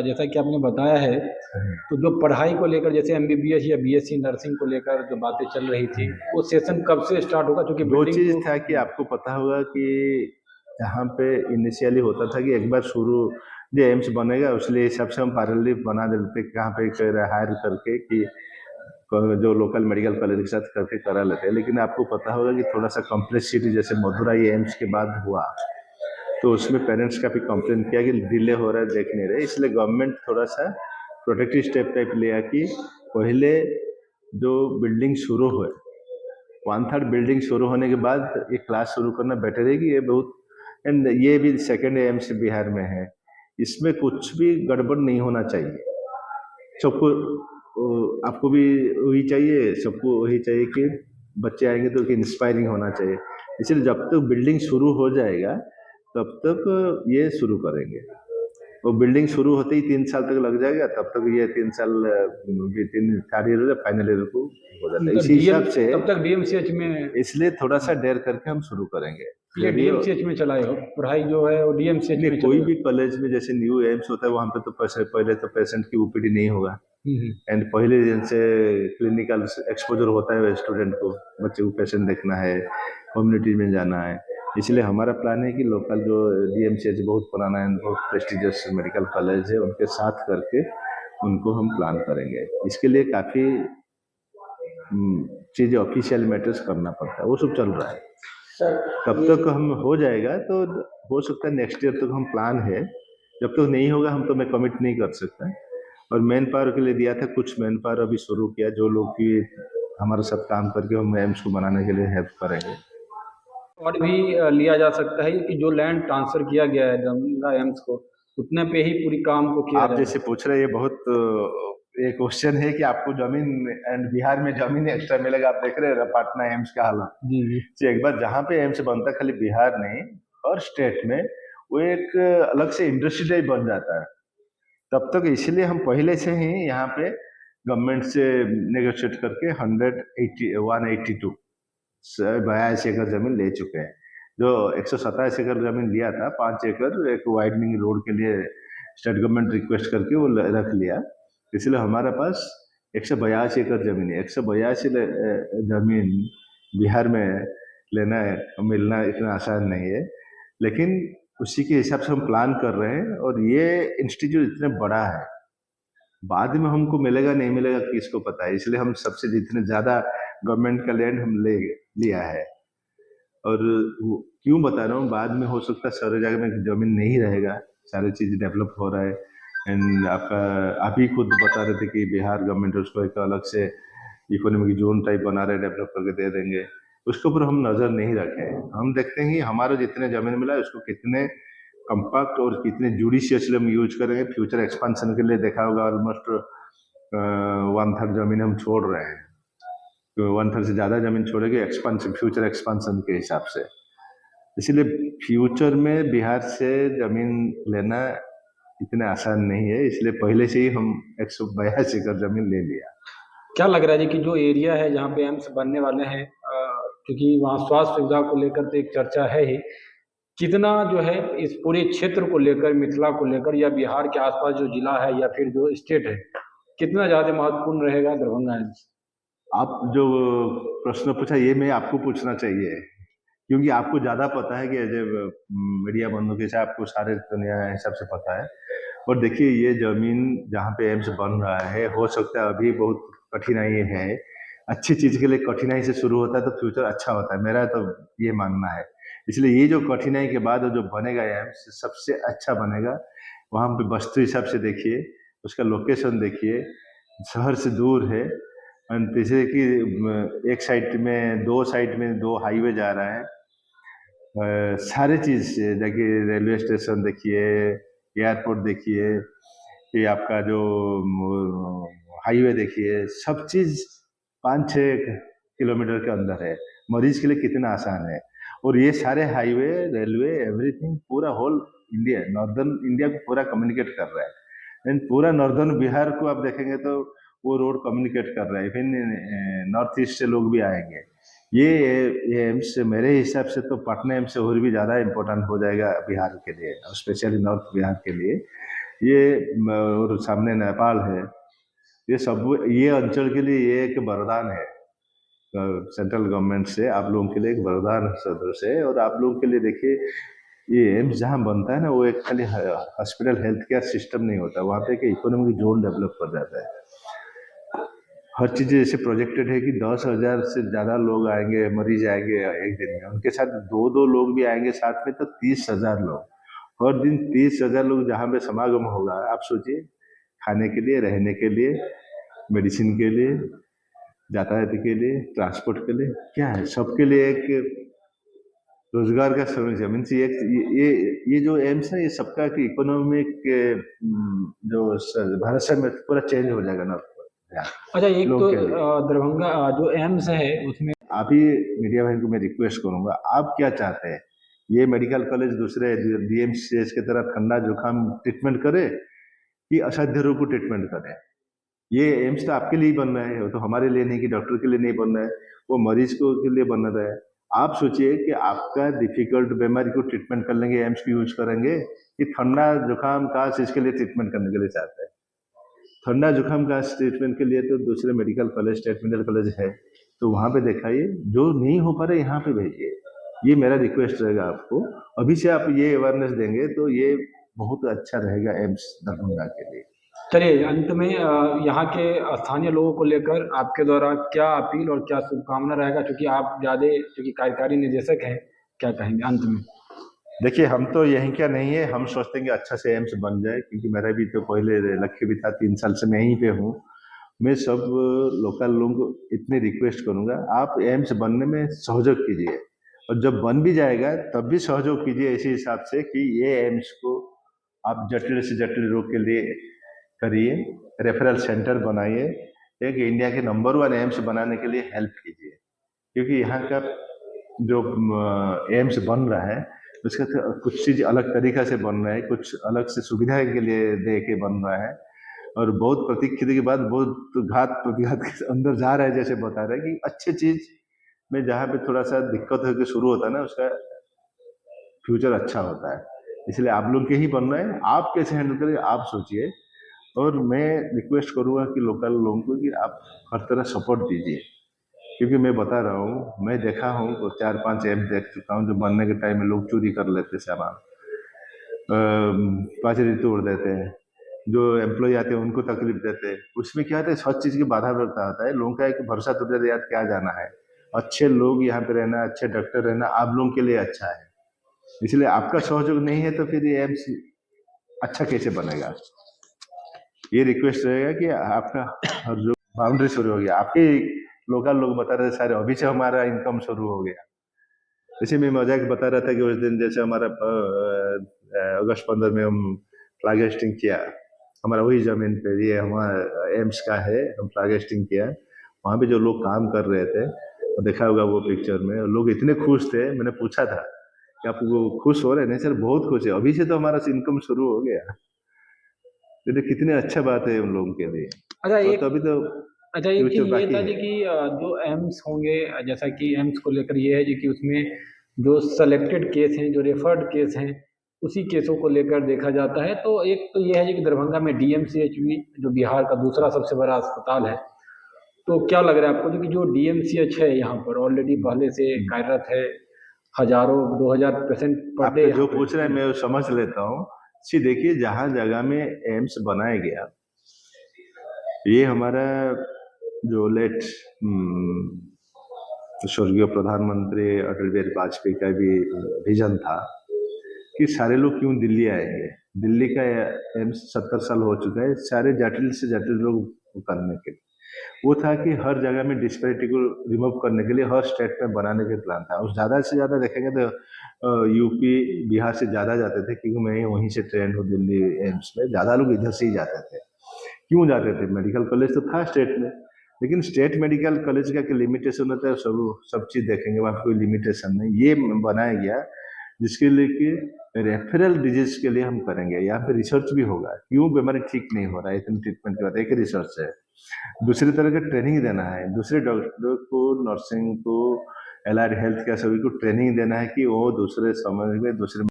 जैसा कि आपने बताया है, तो जो पढ़ाई को लेकर जैसे एमबीबीएस या बीएससी नर्सिंग को लेकर जो बातें चल रही थी, वो सेशन कब से स्टार्ट होगा? क्योंकि दो बिल्डिंग चीज तो था कि आपको पता होगा कि जहाँ पे इनिशियली होता था कि एक बार शुरू जो एम्स बनेगा उसके हिसाब से हम पैरेलली बना देते कहाँ पे हायर करके कि जो लोकल मेडिकल कॉलेज के साथ करके करा लेते हैं। लेकिन आपको पता होगा कि थोड़ा सा कॉम्प्लेक्सिटी जैसे मदुराई एम्स के बाद हुआ तो उसमें पेरेंट्स का भी कंप्लेन किया कि डिले हो रहा है, देख नहीं रहे। इसलिए गवर्नमेंट थोड़ा सा प्रोटेक्टिव स्टेप टाइप लिया कि पहले जो बिल्डिंग शुरू हुए 1/3 बिल्डिंग शुरू होने के बाद ये क्लास शुरू करना बेटर है कि ये बहुत एंड ये भी सेकेंड एम्स बिहार में है, इसमें कुछ भी गड़बड़ नहीं होना चाहिए। सबको आपको भी वही चाहिए, सबको वही चाहिए कि बच्चे आएंगे तो इंस्पायरिंग होना चाहिए। इसलिए जब तक बिल्डिंग शुरू हो जाएगा तब तक ये शुरू करेंगे। वो बिल्डिंग शुरू होते ही 3 साल तक लग जाएगा, तब तक ये 3 साल भी 3 4 ईयर फाइनल ईयर को हो जाता है। तो इसी डीएम हिसाब से तब तक डीएमसीएच में, इसलिए थोड़ा सा देर करके हम शुरू करेंगे। ये यदि डीएमसीएच में चलाए हो पढ़ाई जो है वो डीएमसीएच नहीं, में कोई चलेगा? भी कॉलेज में जैसे न्यू एम्स होता है वहां पे तो पहले तो पेशेंट की ओपीडी नहीं होगा हम्म। एंड पहले दिन से क्लिनिकल एक्सपोजर होता है स्टूडेंट को, बच्चे को पेशेंट देखना है, कम्युनिटी में जाना है। इसलिए हमारा प्लान है कि लोकल जो डीएमसीएच बहुत पुराना है, बहुत प्रेस्टिजियस मेडिकल कॉलेज है, उनके साथ करके उनको हम प्लान करेंगे। इसके लिए काफ़ी चीज़ें ऑफिशियल मैटर्स करना पड़ता है, वो सब चल रहा है। तब तक हम हो जाएगा तो हो सकता है नेक्स्ट ईयर तक हम प्लान है। जब तक नहीं होगा हम तो मैं कमिट नहीं कर सकता। और मैन पावर के लिए दिया था, कुछ मैन पावर अभी शुरू किया जो लोग की हमारे साथ काम करके हम एम्स को बनाने के लिए हेल्प करेंगे। और भी लिया जा सकता है कि जो लैंड ट्रांसफर किया गया है दरभंगा एम्स को, उतने पे ही पूरी काम को किया आप जाएगा? जैसे पूछ रहे हैं, ये बहुत एक क्वेश्चन है कि आपको जमीन एंड बिहार में जमीन एक्स्ट्रा मिलेगा। आप देख रहे हैं पटना एम्स का हालत। जी जी। तो एक बार जहाँ पे एम्स बनता है, खाली बिहार नहीं और स्टेट में, वो एक अलग से इंडस्ट्री टाइप बन जाता है। तब तक इसलिए हम पहले से ही यहाँ पे गवर्नमेंट से नेगोशिएट करके 182 82 एकड़ जमीन ले चुके हैं। जो 127 एकड़ जमीन लिया था, 5 एकड़ एक वाइडनिंग रोड के लिए स्टेट गवर्नमेंट रिक्वेस्ट करके वो रख लिया। इसलिए हमारे पास 182 एकड़ जमीन है। 182 जमीन बिहार में लेना है, मिलना इतना आसान नहीं है, लेकिन उसी के हिसाब से हम प्लान कर रहे हैं। और ये इंस्टीट्यूट इतना बड़ा है, बाद में हमको मिलेगा नहीं मिलेगा किसको पता है। इसलिए हम सबसे जितने ज्यादा गवर्नमेंट का लैंड हम ले लिया है। और क्यों बता रहा हूँ, बाद में हो सकता है सारे जगह में जमीन नहीं रहेगा, सारी चीज डेवलप हो रहा है। एंड आपका आप ही खुद बता रहे थे कि बिहार गवर्नमेंट उसको एक अलग से इकोनॉमिक जोन टाइप बना रहे, डेवलप करके दे देंगे। उसके ऊपर हम नजर नहीं रखे। हम देखते हैं हमारा जितने जमीन मिला है उसको कितने कंपैक्ट और कितने जुडिशियसली हम यूज करेंगे। फ्यूचर एक्सपेंशन के लिए देखा होगा ऑलमोस्ट 1/3 जमीन हम छोड़ रहे हैं, तो 1/3 से ज्यादा जमीन छोड़ेंगे एक्सपेंशन, फ्यूचर एक्सपेंशन के हिसाब से। इसलिए फ्यूचर में बिहार से जमीन लेना इतना आसान नहीं है, इसलिए पहले से ही हम 182 एकड़ जमीन ले लिया। क्या लग रहा है जी कि जो एरिया है जहाँ पे एम्स बनने वाले हैं, क्योंकि वहाँ स्वास्थ्य सुविधा को लेकर तो एक चर्चा है ही, कितना जो है इस पूरे क्षेत्र को लेकर, मिथिला को लेकर या बिहार के आसपास जो जिला है या फिर जो स्टेट है, कितना ज़्यादा महत्वपूर्ण रहेगा दरभंगा एम्स? आप जो प्रश्न पूछा ये मैं आपको पूछना चाहिए, क्योंकि आपको ज्यादा पता है कि जब मीडिया बंधु के हिसाब आपको सारे दुनिया हिसाब से पता है। और देखिए ये जमीन जहाँ पे एम्स बन रहा है, हो सकता है अभी बहुत कठिनाई है। अच्छी चीज के लिए कठिनाई से शुरू होता है तो फ्यूचर अच्छा होता है, मेरा तो ये मानना है। इसलिए ये जो कठिनाई के बाद जो बनेगा एम्स सबसे अच्छा बनेगा। वहां पे वास्तु हिसाब से देखिए, उसका लोकेशन देखिए, शहर से दूर है। और जैसे कि एक साइड में, दो साइड में दो हाईवे जा रहा है। सारे चीज देखिए, रेलवे स्टेशन देखिए, एयरपोर्ट देखिए, ये आपका जो हाईवे देखिए, सब चीज 5-6 किलोमीटर के अंदर है। मरीज के लिए कितना आसान है। और ये सारे हाईवे, रेलवे, एवरीथिंग पूरा होल इंडिया, नॉर्दर्न इंडिया को पूरा कम्युनिकेट कर रहा है। एंड पूरा नॉर्दर्न बिहार को आप देखेंगे तो वो रोड कम्युनिकेट कर रहा है। इवन नॉर्थ ईस्ट से लोग भी आएंगे। ये एम्स मेरे हिसाब से तो पटना एम्स से और भी ज़्यादा इम्पोर्टेंट हो जाएगा बिहार के लिए, और स्पेशली नॉर्थ बिहार के लिए। ये और सामने नेपाल है। ये सब, ये अंचल के लिए ये एक वरदान है सेंट्रल गवर्नमेंट से, आप लोगों के लिए एक वरदान सदृश है। और आप लोगों के लिए देखिए, ये एम्स जहाँ बनता है ना, वो एक खाली हॉस्पिटल हेल्थ केयर सिस्टम नहीं होता, वहाँ पे एक इकोनॉमिक जोन डेवलप कर जाता है। हर चीज़ ऐसे प्रोजेक्टेड है कि 10,000 से ज़्यादा लोग आएंगे, मरीज आएंगे एक दिन में, उनके साथ दो दो लोग भी आएंगे साथ में, तो 30,000 लोग हर दिन, 30,000 लोग जहाँ पे समागम होगा। आप सोचिए, खाने के लिए, रहने के लिए, मेडिसिन के लिए, यातायात के लिए, ट्रांसपोर्ट के लिए, क्या है, सबके लिए एक रोजगार का समस्या मीन्स ये जो एम्स है, ये सबका इकोनॉमिक जो भारत से में पूरा चेंज हो जाएगा ना। अच्छा, एक लोग तो के लिए दरभंगा जो एम्स है उसमें आप ही मीडिया भाई को मैं रिक्वेस्ट करूंगा, आप क्या चाहते हैं? ये मेडिकल कॉलेज दूसरे डीएमसीएच की तरह ठंडा जुकाम ट्रीटमेंट करे कि असाध्य रोग को ट्रीटमेंट करे? ये एम्स तो आपके लिए ही बन रहा है, वो तो हमारे लिए नहीं, कि डॉक्टर के लिए नहीं बन रहा है, वो मरीज को के लिए बन रहा है। आप सोचिए कि आपका डिफिकल्ट बीमारी को ट्रीटमेंट करने के एम्स की यूज करेंगे, कि ठंडा जुकाम काश इसके लिए ट्रीटमेंट करने के लिए चाहते हैं? ठंडा जुकाम का ट्रीटमेंट के लिए तो दूसरे medical college, state medical college है, तो वहां पे दिखाइए। जो नहीं हो पा रहे यहाँ पे भेजिए, ये मेरा रिक्वेस्ट रहेगा आपको। अभी से आप ये अवेयरनेस देंगे तो ये बहुत अच्छा रहेगा एम्स दरभंगा के लिए। चलिए, अंत में यहाँ के स्थानीय लोगों को लेकर आपके द्वारा क्या अपील और क्या शुभकामना रहेगा, क्योंकि आप ज़्यादा क्योंकि कार्यकारी निदेशक हैं, क्या कहेंगे अंत में? देखिए, हम तो यहीं क्या नहीं है, हम सोचते हैं कि अच्छा से एम्स बन जाए, क्योंकि मेरा भी तो पहले लक्ष्य भी था, 3 साल से मैं यहीं पे हूँ। मैं सब लोकल लोगों को इतनी रिक्वेस्ट करूंगा, आप एम्स बनने में सहयोग कीजिए, और जब बन भी जाएगा तब भी सहयोग कीजिए इसी हिसाब से कि ये एम्स को आप जटिल से जटिल रोग के लिए करिए, रेफरल सेंटर बनाइए, एक इंडिया के नंबर 1 एम्स बनाने के लिए हेल्प कीजिए। क्योंकि यहाँ का जो एम्स बन रहा है, उसका कुछ चीज अलग तरीका से बन रहा है, कुछ अलग से सुविधा के लिए दे के बन रहा है, और बहुत प्रतीक्षा के बाद बहुत घात प्रतिघात के अंदर जा रहा है, जैसे बता रहे हैं कि अच्छी चीज में जहाँ पे थोड़ा सा दिक्कत होकर शुरू होता है ना, उसका फ्यूचर अच्छा होता है। इसलिए आप लोग के ही बन रहे हैं, आप कैसे हैंडल करें आप सोचिए। और मैं रिक्वेस्ट करूंगा कि लोकल लोगों को कि आप हर तरह सपोर्ट दीजिए, क्योंकि मैं बता रहा हूँ, मैं देखा हूँ तो 4-5 ऐप देख चुका हूँ जो बनने के टाइम में लोग चोरी कर लेते सामान, 5 तोड़ देते हैं, जो एम्प्लॉय आते हैं उनको तकलीफ देते हैं। उसमें क्या होता है, हर चीज की बाधा बनता होता है, लोगों का एक भरोसा टूट जाता है, यार क्या जाना है, अच्छे लोग यहाँ पे रहना, अच्छे डॉक्टर रहना आप लोगों के लिए अच्छा है। इसलिए आपका सहयोग नहीं है तो फिर ये एम्स अच्छा कैसे बनेगा? ये रिक्वेस्ट रहेगा कि आपका हर जो बाउंड्री शुरू हो गया, आपके लोकल लोग बता रहे थे सारे, अभी से हमारा इनकम शुरू हो गया। जैसे मैं मजाक बता रहा था कि उस दिन जैसे हमारा अगस्त 15 में हम फ्लैग होस्टिंग किया, हमारा वही जमीन पे, ये हमारा एम्स का है, हम फ्लैग होस्टिंग किया, वहाँ पे जो लोग काम कर रहे थे, तो देखा होगा वो पिक्चर में, लोग इतने खुश थे। मैंने पूछा था कि आप वो खुश हो रहे? नहीं सर, बहुत खुश है, अभी से तो हमारा इनकम शुरू हो गया। तो कितनी अच्छा बात है उन लोगों के लिए। अच्छा, और एक तो अभी तो अच्छा एक फ्यूचर चीज़ ये बाकी था है। जी कि जो एम्स होंगे, जैसा कि एम्स को लेकर ये है जी कि उसमें जो सेलेक्टेड केस हैं, जो रेफर्ड केस हैं, उसी केसों को लेकर देखा जाता है। तो एक तो ये है जी कि दरभंगा में डीएमसीएच भी, जो बिहार का दूसरा सबसे बड़ा अस्पताल है, तो क्या लग रहा है आपको जी कि जो डीएमसीएच है यहाँ पर ऑलरेडी पहले से कार्यरत है, हजारों 2000 पेशेंट पर डे आपका यहाँ जो पे? पूछ रहे हैं मैं वो समझ लेता हूँ। सी देखिए, जहाँ जगह में एम्स बनाया गया, ये हमारा जो लेट स्वर्गीय प्रधानमंत्री अटल बिहारी वाजपेयी का भी विजन था कि सारे लोग क्यों दिल्ली आएंगे। दिल्ली का एम्स 70 साल हो चुका है, सारे जटिल से जटिल लोग करने के लिए। वो था कि हर जगह में डिस्पैरिटी को रिमूव करने के लिए हर स्टेट में बनाने का प्लान था। और ज़्यादा से ज़्यादा देखेंगे तो यूपी बिहार से ज़्यादा जाते थे, क्योंकि मैं वहीं से ट्रेन हूँ दिल्ली एम्स में, ज़्यादा लोग इधर से ही जाते थे। क्यों जाते थे? मेडिकल कॉलेज तो था स्टेट में, लेकिन स्टेट मेडिकल कॉलेज का लिमिटेशन होता है, सब चीज़ देखेंगे, वहाँ कोई लिमिटेशन नहीं। ये बनाया गया जिसके लिए कि रेफरल डिजीज के लिए हम करेंगे, यहाँ पे रिसर्च भी होगा, क्यों बीमारी ठीक नहीं हो रहा है, इतनी ट्रीटमेंट के बाद एक रिसर्च है। दूसरी तरह का ट्रेनिंग देना है दूसरे डॉक्टर को, नर्सिंग को, एलाइड हेल्थ केयर सभी को ट्रेनिंग देना है कि वो दूसरे समय में दूसरे